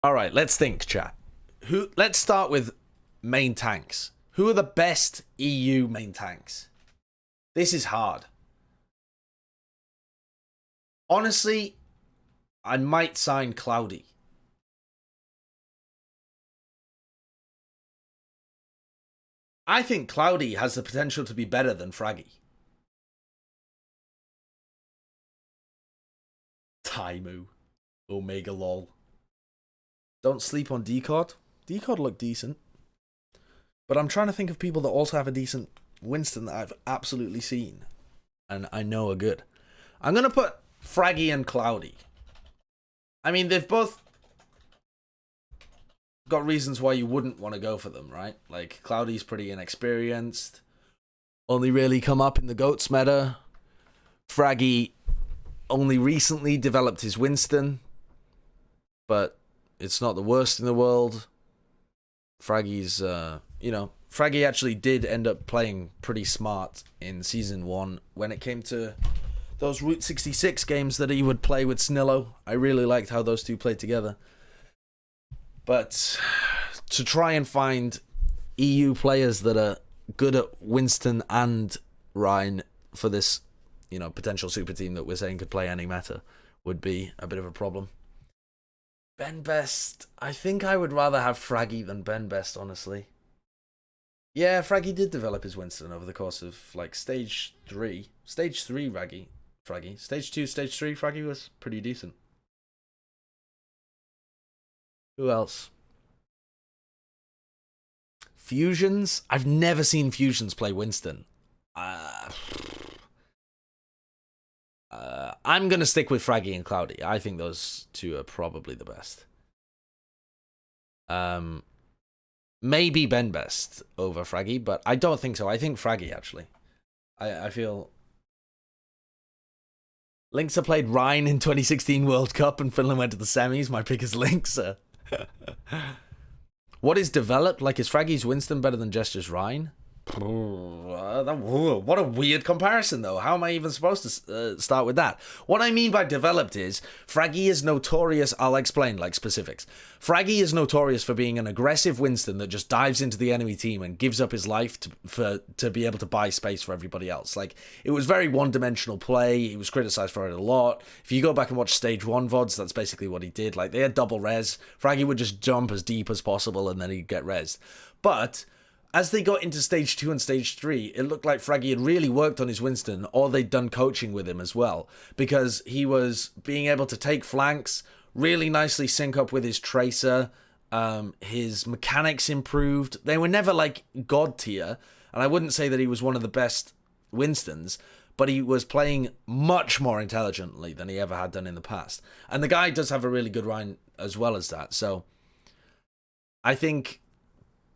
All right, let's think, chat. Let's start with main tanks. Who are the best EU main tanks? This is hard. Honestly, I might sign Cloudy. I think Cloudy has the potential to be better than Fraggy. Taimu. Omega lol. Don't sleep on Decod. Decod looked decent. But I'm trying to think of people that also have a decent Winston that I've absolutely seen and I know are good. I'm going to put Fraggy and Cloudy. I mean, they've both got reasons why you wouldn't want to go for them, right? Like, Cloudy's pretty inexperienced. Only really come up in the GOATS meta. Fraggy only recently developed his Winston. But it's not the worst in the world. Fraggy's, Fraggy actually did end up playing pretty smart in Season 1 when it came to those Route 66 games that he would play with Snillo. I really liked how those two played together. But to try and find EU players that are good at Winston and Rein for this, potential super team that we're saying could play any meta would be a bit of a problem. Ben Best, I think I would rather have Fraggy than Ben Best, honestly. Yeah, Fraggy did develop his Winston over the course of, stage 3. Stage 3, Fraggy. Stage 2, stage 3, Fraggy was pretty decent. Who else? Fusions? I've never seen Fusions play Winston. I'm going to stick with Fraggy and Cloudy. I think those two are probably the best. Maybe Ben Best over Fraggy, but I don't think so. I think Fraggy, actually. I feel... Linksa played Rein in 2016 World Cup and Finland went to the semis. My pick is Linksa. What is developed? Like, is Fraggy's Winston better than Gesture's Rein? What a weird comparison, though. How am I even supposed to start with that? What I mean by developed is Fraggy is notorious. I'll explain, specifics. Fraggy is notorious for being an aggressive Winston that just dives into the enemy team and gives up his life to be able to buy space for everybody else. It was very one-dimensional play. He was criticized for it a lot. If you go back and watch Stage 1 VODs, that's basically what he did. They had double res. Fraggy would just jump as deep as possible and then he'd get resed. But as they got into Stage 2 and Stage 3, it looked like Fraggy had really worked on his Winston, or they'd done coaching with him as well, because he was being able to take flanks, really nicely sync up with his Tracer, his mechanics improved. They were never, God tier, and I wouldn't say that he was one of the best Winstons, but he was playing much more intelligently than he ever had done in the past. And the guy does have a really good Rein as well as that, so I think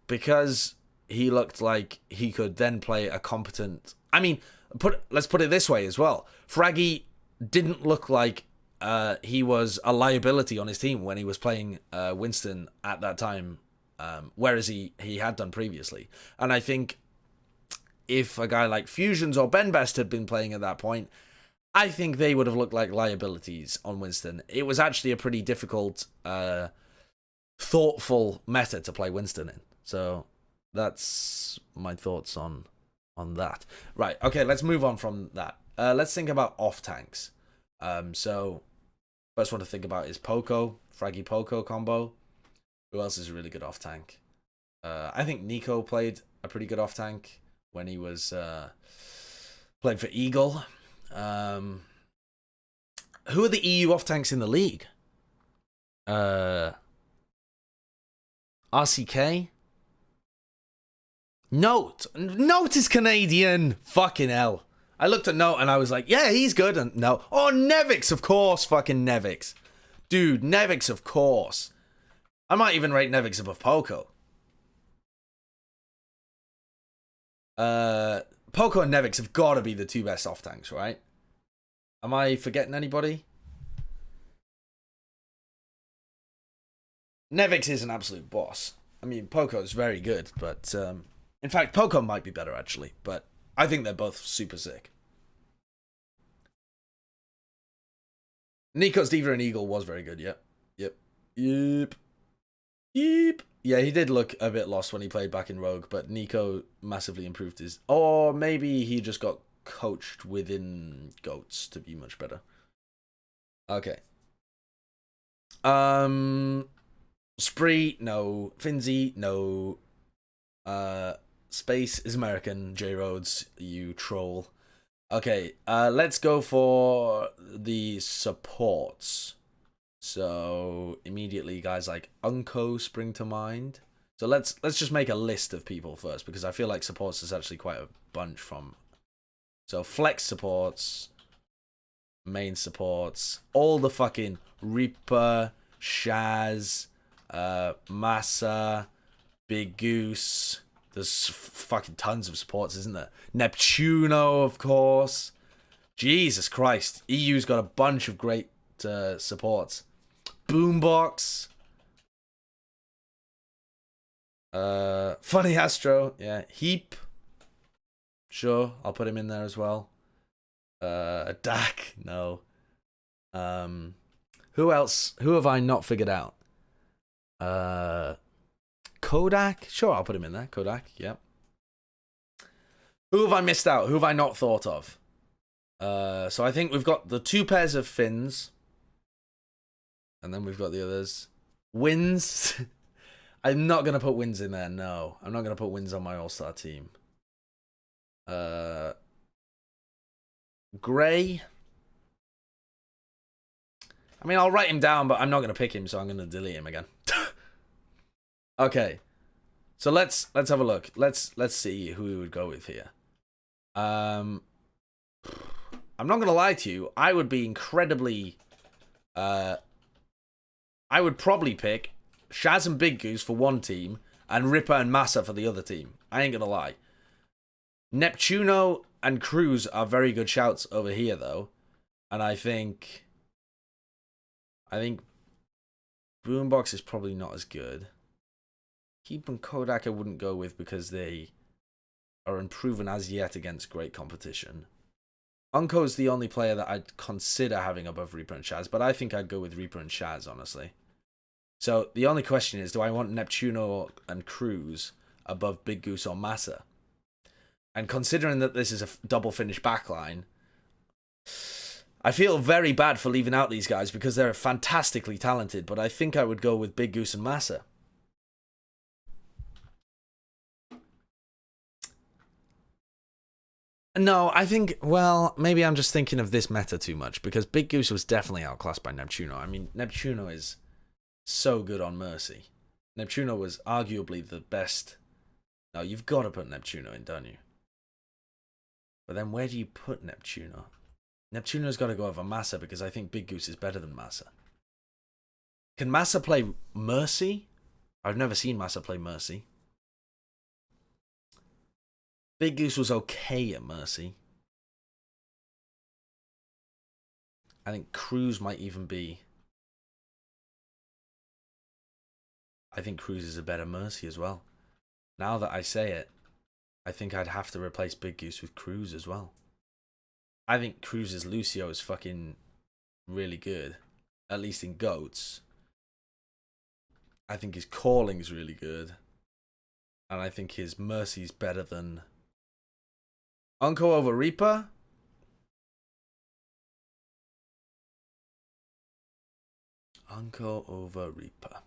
because he looked like he could then play a competent... let's put it this way as well. Fraggy didn't look like he was a liability on his team when he was playing Winston at that time, whereas he had done previously. And I think if a guy like Fusions or Ben Best had been playing at that point, I think they would have looked like liabilities on Winston. It was actually a pretty difficult, thoughtful meta to play Winston in. So that's my thoughts on that. Right, okay, let's move on from that. Let's think about off-tanks. So, first one to think about is Poco, Fraggy-Poco combo. Who else is a really good off-tank? I think Nico played a pretty good off-tank when he was playing for Eagle. Who are the EU off-tanks in the league? RCK? Note is Canadian. Fucking hell. I looked at Note and I was like, yeah, he's good. And no. Oh, Nevix, of course. Fucking Nevix. Dude, Nevix, of course. I might even rate Nevix above Poco. Poco and Nevix have got to be the two best off-tanks, right? Am I forgetting anybody? Nevix is an absolute boss. I mean, Poco's very good, but... in fact, Poco might be better, actually, but I think they're both super sick. Nico's Diva and Eagle was very good, yep. Yeah, he did look a bit lost when he played back in Rogue, but Nico massively improved his... Or maybe he just got coached within GOATs to be much better. Okay. Spree, no. Finzi, no. Space is American. J Rhodes, you troll. Okay, let's go for the supports. So immediately guys like Unco spring to mind. So let's just make a list of people first, because I feel like supports is actually quite a bunch from. So flex supports, main supports, all the fucking Reaper, Shaz, Massa, Big Goose. There's fucking tons of supports, isn't there? Neptuno, of course. Jesus Christ. EU's got a bunch of great supports. Boombox. Funny Astro. Yeah. Heap. Sure, I'll put him in there as well. Dak. No. Who else? Who have I not figured out? Kodak? Sure, I'll put him in there. Kodak, yep. Who have I missed out? Who have I not thought of? So I think we've got the 2 pairs of fins. And then we've got the others. Wins. I'm not going to put Wins in there, no. I'm not going to put Wins on my all-star team. Gray. I mean, I'll write him down, but I'm not going to pick him, so I'm going to delete him again. Okay. So let's have a look. Let's see who we would go with here. I'm not going to lie to you. I would be incredibly... I would probably pick Shaz and Big Goose for one team and Ripper and Massa for the other team. I ain't going to lie. Neptuno and Cruz are very good shouts over here, though. And I think Boombox is probably not as good. Keep and Kodak I wouldn't go with because they are unproven as yet against great competition. Unco is the only player that I'd consider having above Reaper and Shaz, but I think I'd go with Reaper and Shaz, honestly. So the only question is, do I want Neptuno and Cruz above Big Goose or Massa? And considering that this is a double finish backline, I feel very bad for leaving out these guys because they're fantastically talented, but I think I would go with Big Goose and Massa. No, I think, well, maybe I'm just thinking of this meta too much, because Big Goose was definitely outclassed by Neptuno. I mean, Neptuno is so good on Mercy. Neptuno was arguably the best. No, you've got to put Neptuno in, don't you? But then where do you put Neptuno? Neptuno's got to go over Massa because I think Big Goose is better than Massa. Can Massa play Mercy? I've never seen Massa play Mercy. Big Goose was okay at Mercy. I think Cruz might even be... I think Cruz is a better Mercy as well. Now that I say it, I think I'd have to replace Big Goose with Cruz as well. I think Cruz's Lucio is fucking really good. At least in GOATs. I think his calling is really good. And I think his Mercy's better than... Unco over Reaper? Unco over Reaper.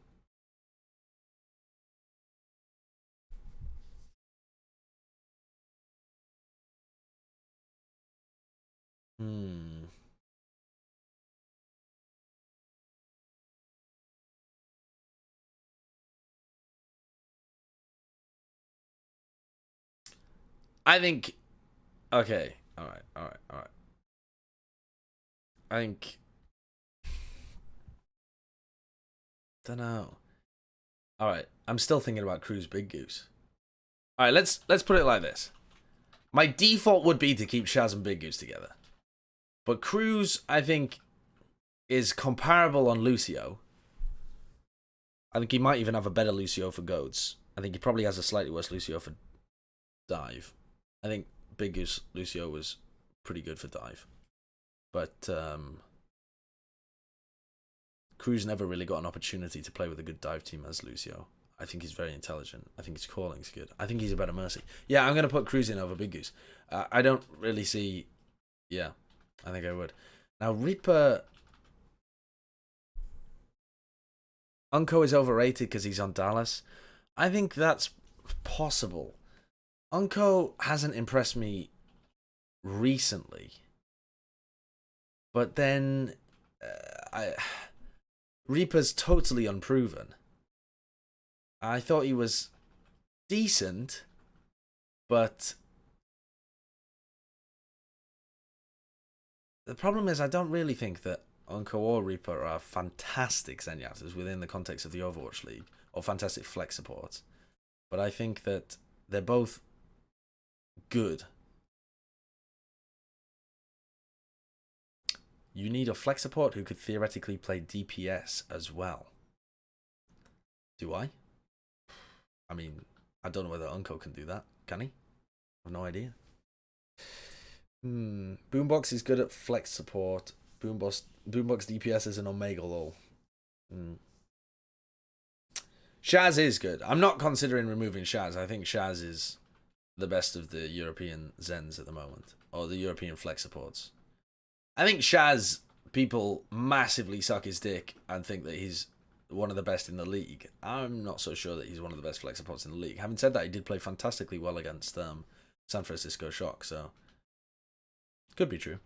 I think... Okay. Alright. I think... Don't know. Alright. I'm still thinking about Cruz Big Goose. Alright, let's put it like this. My default would be to keep Shaz and Big Goose together. But Cruz, I think, is comparable on Lucio. I think he might even have a better Lucio for Goats. I think he probably has a slightly worse Lucio for Dive. I think Big Goose Lucio was pretty good for Dive. But Cruz never really got an opportunity to play with a good dive team as Lucio. I think he's very intelligent. I think his calling's good. I think he's a better Mercy. Yeah, I'm going to put Cruz in over Big Goose. I don't really see... Yeah, I think I would. Now, Reaper... Unco is overrated because he's on Dallas. I think that's possible. Unco hasn't impressed me recently. But then... Reaper's totally unproven. I thought he was decent, but the problem is I don't really think that Unco or Reaper are fantastic Zenyatters within the context of the Overwatch League, or fantastic flex supports. But I think that they're both good. You need a flex support who could theoretically play DPS as well. Do I? I mean, I don't know whether Unco can do that. Can he? I have no idea. Boombox is good at flex support. Boombox DPS is an Omega lol. Shaz is good. I'm not considering removing Shaz. I think Shaz is the best of the European Zens at the moment. Or the European flex supports. I think Shaz, people massively suck his dick and think that he's one of the best in the league. I'm not so sure that he's one of the best flex supports in the league. Having said that, he did play fantastically well against San Francisco Shock, so could be true.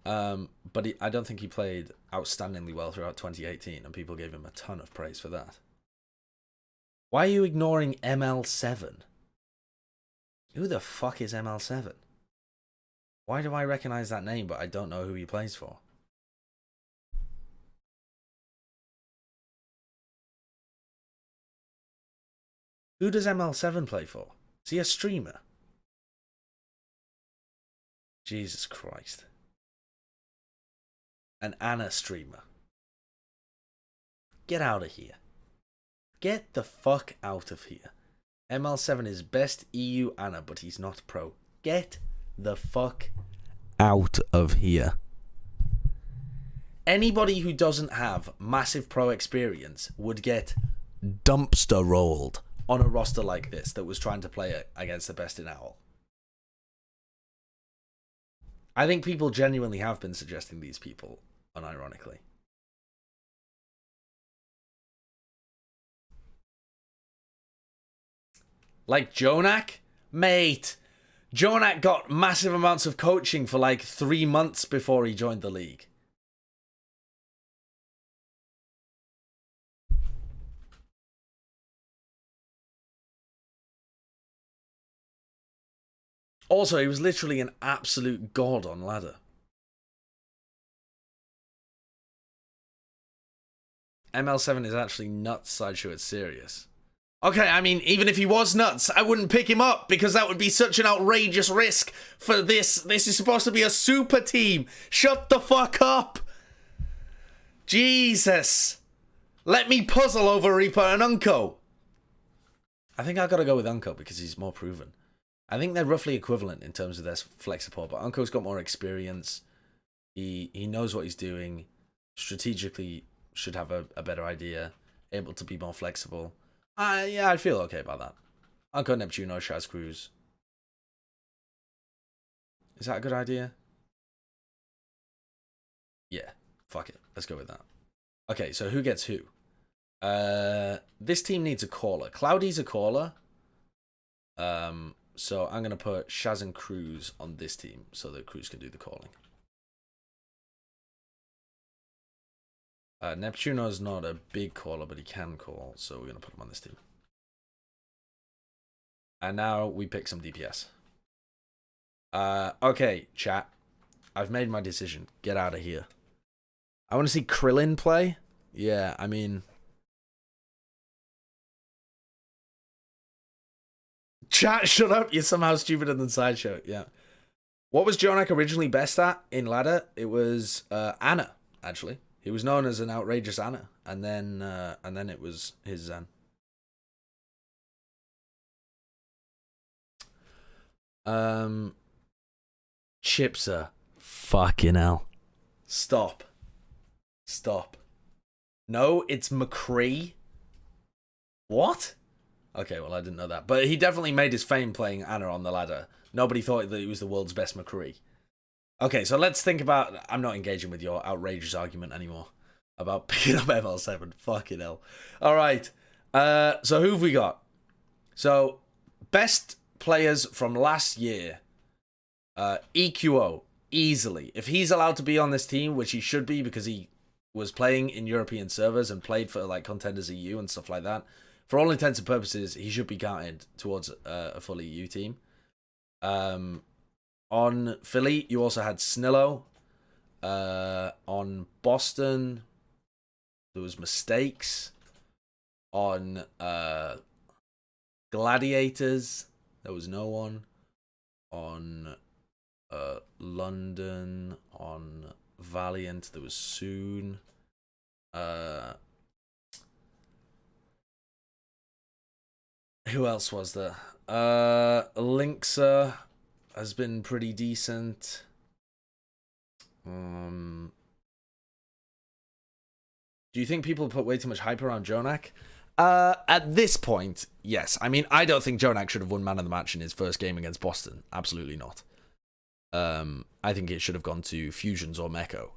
But I don't think he played outstandingly well throughout 2018, and people gave him a ton of praise for that. Why are you ignoring ML7? Who the fuck is ML7? Why do I recognize that name, but I don't know who he plays for? Who does ML7 play for? Is he a streamer? Jesus Christ. An Anna streamer. Get out of here. Get the fuck out of here. ML7 is best EU Anna, but he's not pro. Get the fuck out of here. Anybody who doesn't have massive pro experience would get dumpster rolled on a roster like this that was trying to play it against the best in OWL. I think people genuinely have been suggesting these people, unironically. Like Jonak? Mate, Jonak got massive amounts of coaching for like 3 months before he joined the league. Also, he was literally an absolute god on ladder. ML7 is actually nuts, Sideshow, it's serious. Okay, I mean, even if he was nuts, I wouldn't pick him up because that would be such an outrageous risk for this. This is supposed to be a super team. Shut the fuck up. Jesus. Let me puzzle over Reaper and Unco. I think I gotta go with Unco because he's more proven. I think they're roughly equivalent in terms of their flex support, but Unco's got more experience. He knows what he's doing. Strategically should have a better idea. Able to be more flexible. Yeah, I feel okay about that. Unco Neptuno, Shaz Cruz. Is that a good idea? Yeah, fuck it. Let's go with that. Okay, so who gets who? This team needs a caller. Cloudy's a caller. So I'm going to put Shaz and Cruz on this team so that Cruz can do the calling. Neptuno's not a big caller, but he can call, so we're going to put him on this team. And now we pick some DPS. Okay, chat. I've made my decision. Get out of here. I want to see Krillin play. Yeah, I mean... Chat, shut up. You're somehow stupider than Sideshow. Yeah. What was Jonak originally best at in ladder? It was Anna, actually. He was known as an outrageous Anna, and then it was his Zen. Chipser. Fucking hell. Stop. No, it's McCree. What? Okay, well, I didn't know that. But he definitely made his fame playing Anna on the ladder. Nobody thought that he was the world's best McCree. Okay, so let's think about... I'm not engaging with your outrageous argument anymore about picking up ML7. Fucking hell. All right. So who have we got? So, best players from last year. EQO, easily. If he's allowed to be on this team, which he should be because he was playing in European servers and played for like Contenders EU and stuff like that, for all intents and purposes, he should be counted towards a full EU team. On Philly, you also had Snillo. On Boston, there was Mistakes. On Gladiators, there was no one. On London, on Valiant, there was Soon. Who else was there? Linkser has been pretty decent. Do you think people put way too much hype around Jonak? At this point, yes. I mean, I don't think Jonak should have won man of the match in his first game against Boston. Absolutely not. I think it should have gone to Fusions or Meko.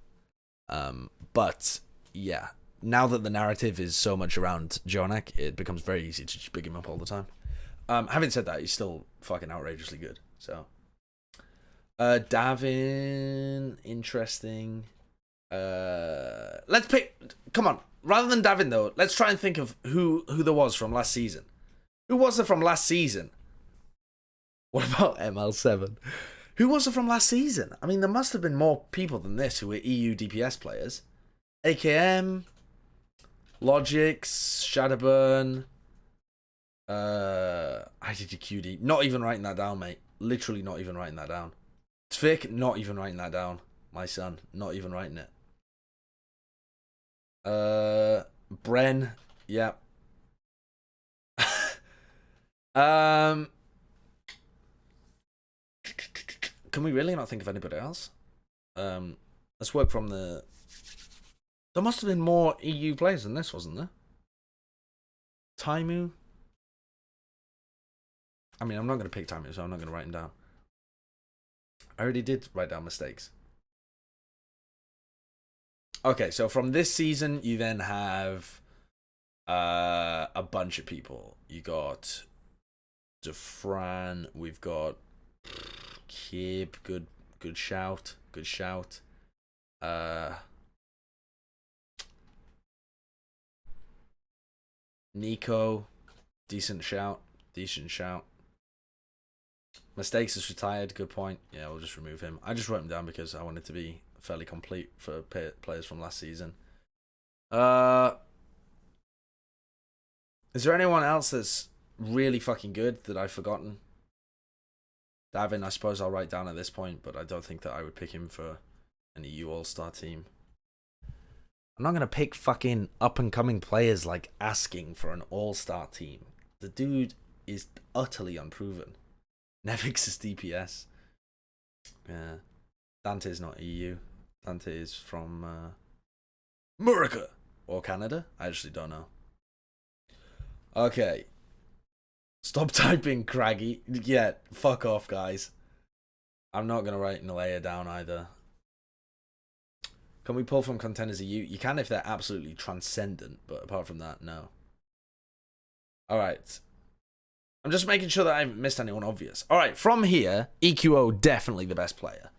But, yeah. Now that the narrative is so much around Jonak, it becomes very easy to just big him up all the time. Having said that, he's still fucking outrageously good. So, Davin, interesting. Let's pick... Come on. Rather than Davin, though, let's try and think of who there was from last season. Who was there from last season? What about ML7? Who was there from last season? I mean, there must have been more people than this who were EU DPS players. AKM, Logix, Shadowburn, IDDQD. Not even writing that down, mate. Literally not even writing that down. Tvik, not even writing that down. My son, not even writing it. Bren, yeah. Can we really not think of anybody else? Let's work from the... There must have been more EU players than this, wasn't there? Taimu? I mean, I'm not going to pick Taimu, so I'm not going to write him down. I already did write down Mistakes. Okay, so from this season, you then have a bunch of people. You got DeFran, we've got Kib, good shout. Nico, decent shout. Mistakes is retired, good point. Yeah, we'll just remove him. I just wrote him down because I wanted to be fairly complete for players from last season. Is there anyone else that's really fucking good that I've forgotten? Davin, I suppose I'll write down at this point, but I don't think that I would pick him for an EU All-Star team. I'm not going to pick fucking up-and-coming players like asking for an All-Star team. The dude is utterly unproven. Nevix is DPS. Yeah. Dante's not EU. Dante is from America or Canada. I actually don't know. Okay. Stop typing Craggy. Yeah, fuck off, guys. I'm not going to write Nalea down either. Can we pull from Contenders EU? You can if they're absolutely transcendent, but apart from that, no. Alright. I'm just making sure that I haven't missed anyone obvious. Alright, from here, EQO definitely the best player.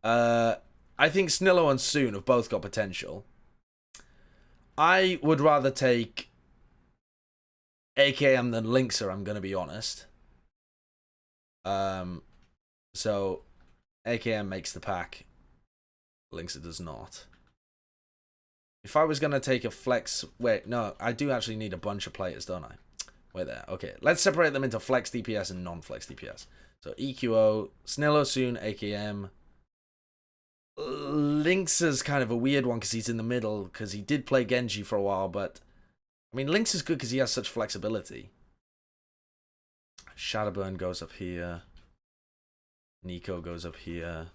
I think Snillo and Soon have both got potential. I would rather take AKM than Linkser, I'm going to be honest. So, AKM makes the pack. Linkser does not. If I was going to take a flex... Wait, no, I do actually need a bunch of players, don't I? Wait there. Okay, let's separate them into flex DPS and non-flex DPS. So, EQO, Snillo, Soon, AKM... Linkser's kind of a weird one because he's in the middle, because he did play Genji for a while, but I mean, Lynx is good because he has such flexibility. Shadowburn goes up here. Nico goes up here.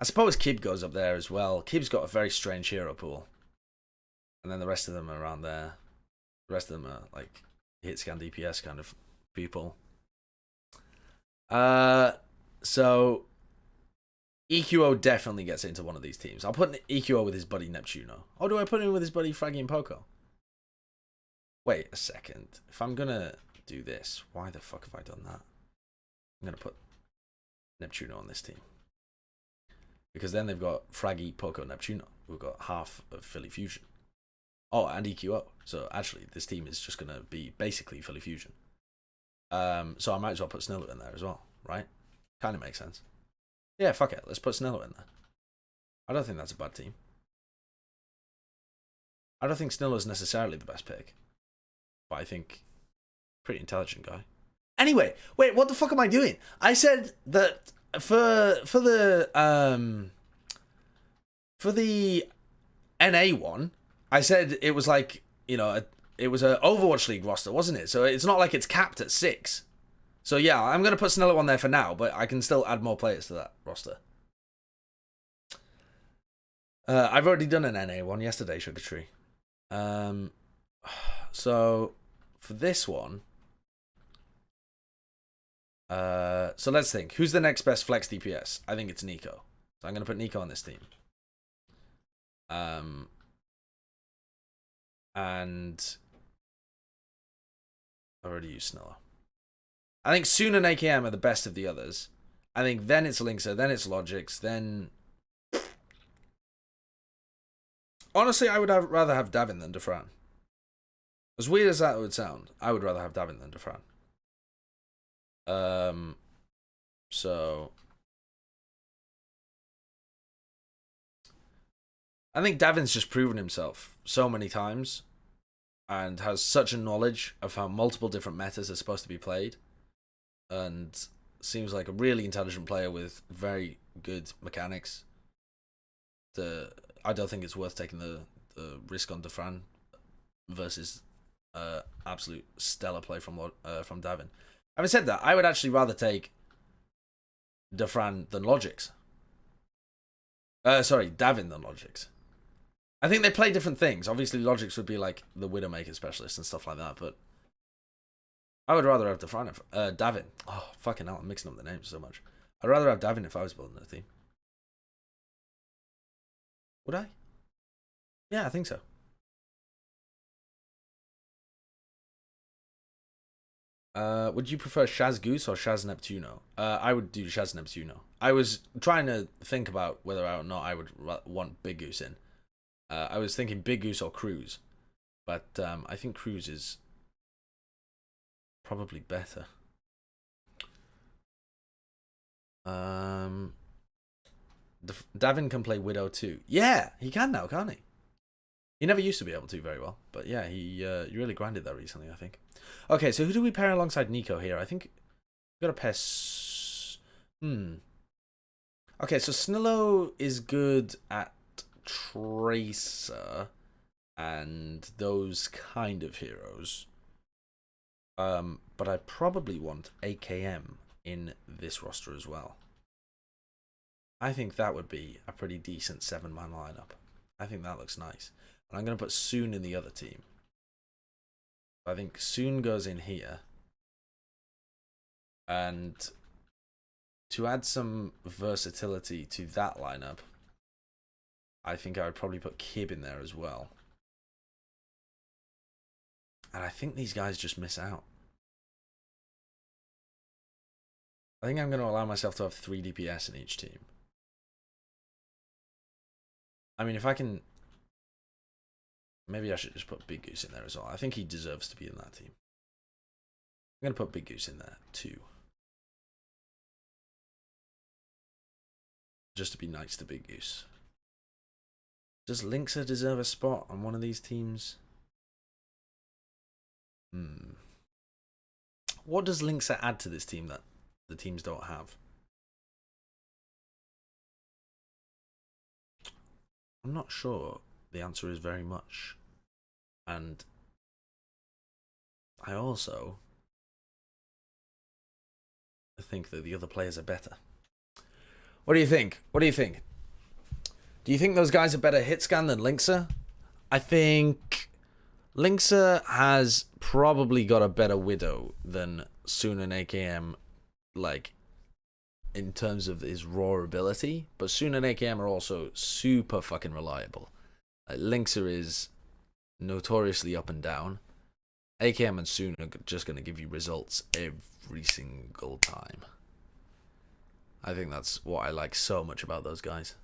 I suppose Kib goes up there as well. Kib's got a very strange hero pool. And then the rest of them are around there. The rest of them are like hit scan DPS kind of people. So EQO definitely gets into one of these teams. I'll put EQO with his buddy Neptuno. Or do I put him with his buddy Fraggy and Poco? Wait a second. If I'm gonna do this, why the fuck have I done that? I'm gonna put Neptuno on this team. Because then they've got Fraggy, Poco, Neptuno, who've got half of Philly Fusion. Oh, and EQO. So actually, this team is just gonna be basically Philly Fusion. So I might as well put Snillo in there as well, right? Kind of makes sense. Yeah, fuck it. Let's put Snillo in there. I don't think that's a bad team. I don't think Snillo's necessarily the best pick. But I think pretty intelligent guy. Anyway, wait, what the fuck am I doing? I said that for the NA one, I said it was like, you know, it was a Overwatch League roster, wasn't it? So it's not like it's capped at 6. So yeah, I'm going to put Snello on there for now, but I can still add more players to that roster. I've already done an NA one yesterday, Sugar Tree. So for this one, so let's think. Who's the next best flex DPS? I think it's Nico. So I'm going to put Nico on this team. And I already used Snello. I think Soon and AKM are the best of the others. I think then it's Linksa, then it's Logix, then... Honestly, I would rather have Davin than Defran. As weird as that would sound, I would rather have Davin than Defran. So... I think Davin's just proven himself so many times and has such a knowledge of how multiple different metas are supposed to be played. And seems like a really intelligent player with very good mechanics. I don't think it's worth taking the risk on Defran versus absolute stellar play from Davin. Having said that, I would actually rather take Defran than Logix. Sorry, Davin than Logix. I think they play different things. Obviously, Logix would be like the Widowmaker specialist and stuff like that, but I would rather have Davin. Oh, fucking hell, I'm mixing up the names so much. I'd rather have Davin if I was building a team. Would I? Yeah, I think so. Would you prefer Shaz Goose or Shaz Neptuno? I would do Shaz Neptuno. I was trying to think about whether or not I would want Big Goose in. I was thinking Big Goose or Cruz. But I think Cruz is probably better. Davin can play Widow too. Yeah, he can now, can't he? He never used to be able to very well, but yeah, he really grinded that recently, I think. Okay, so who do we pair alongside Nico here? I think we got to pair. Okay, so Snillo is good at Tracer and those kind of heroes. But I probably want AKM in this roster as well. I think that would be a pretty decent 7-man lineup. I think that looks nice. And I'm going to put Soon in the other team. I think Soon goes in here. And to add some versatility to that lineup, I think I would probably put Kib in there as well. And I think these guys just miss out. I think I'm going to allow myself to have 3 DPS in each team. I mean, if I can... Maybe I should just put Big Goose in there as well. I think he deserves to be in that team. I'm going to put Big Goose in there too. Just to be nice to Big Goose. Does Linksa deserve a spot on one of these teams? What does Linksa add to this team that the teams don't have? I'm not sure. The answer is very much. And I also think that the other players are better. What do you think? What do you think? Do you think those guys are better hit scan than Linksa? I think Linkser has probably got a better Widow than Soon and AKM, like, in terms of his raw ability, but Soon and AKM are also super fucking reliable. Linkser is notoriously up and down. AKM and Soon are just going to give you results every single time. I think that's what I like so much about those guys.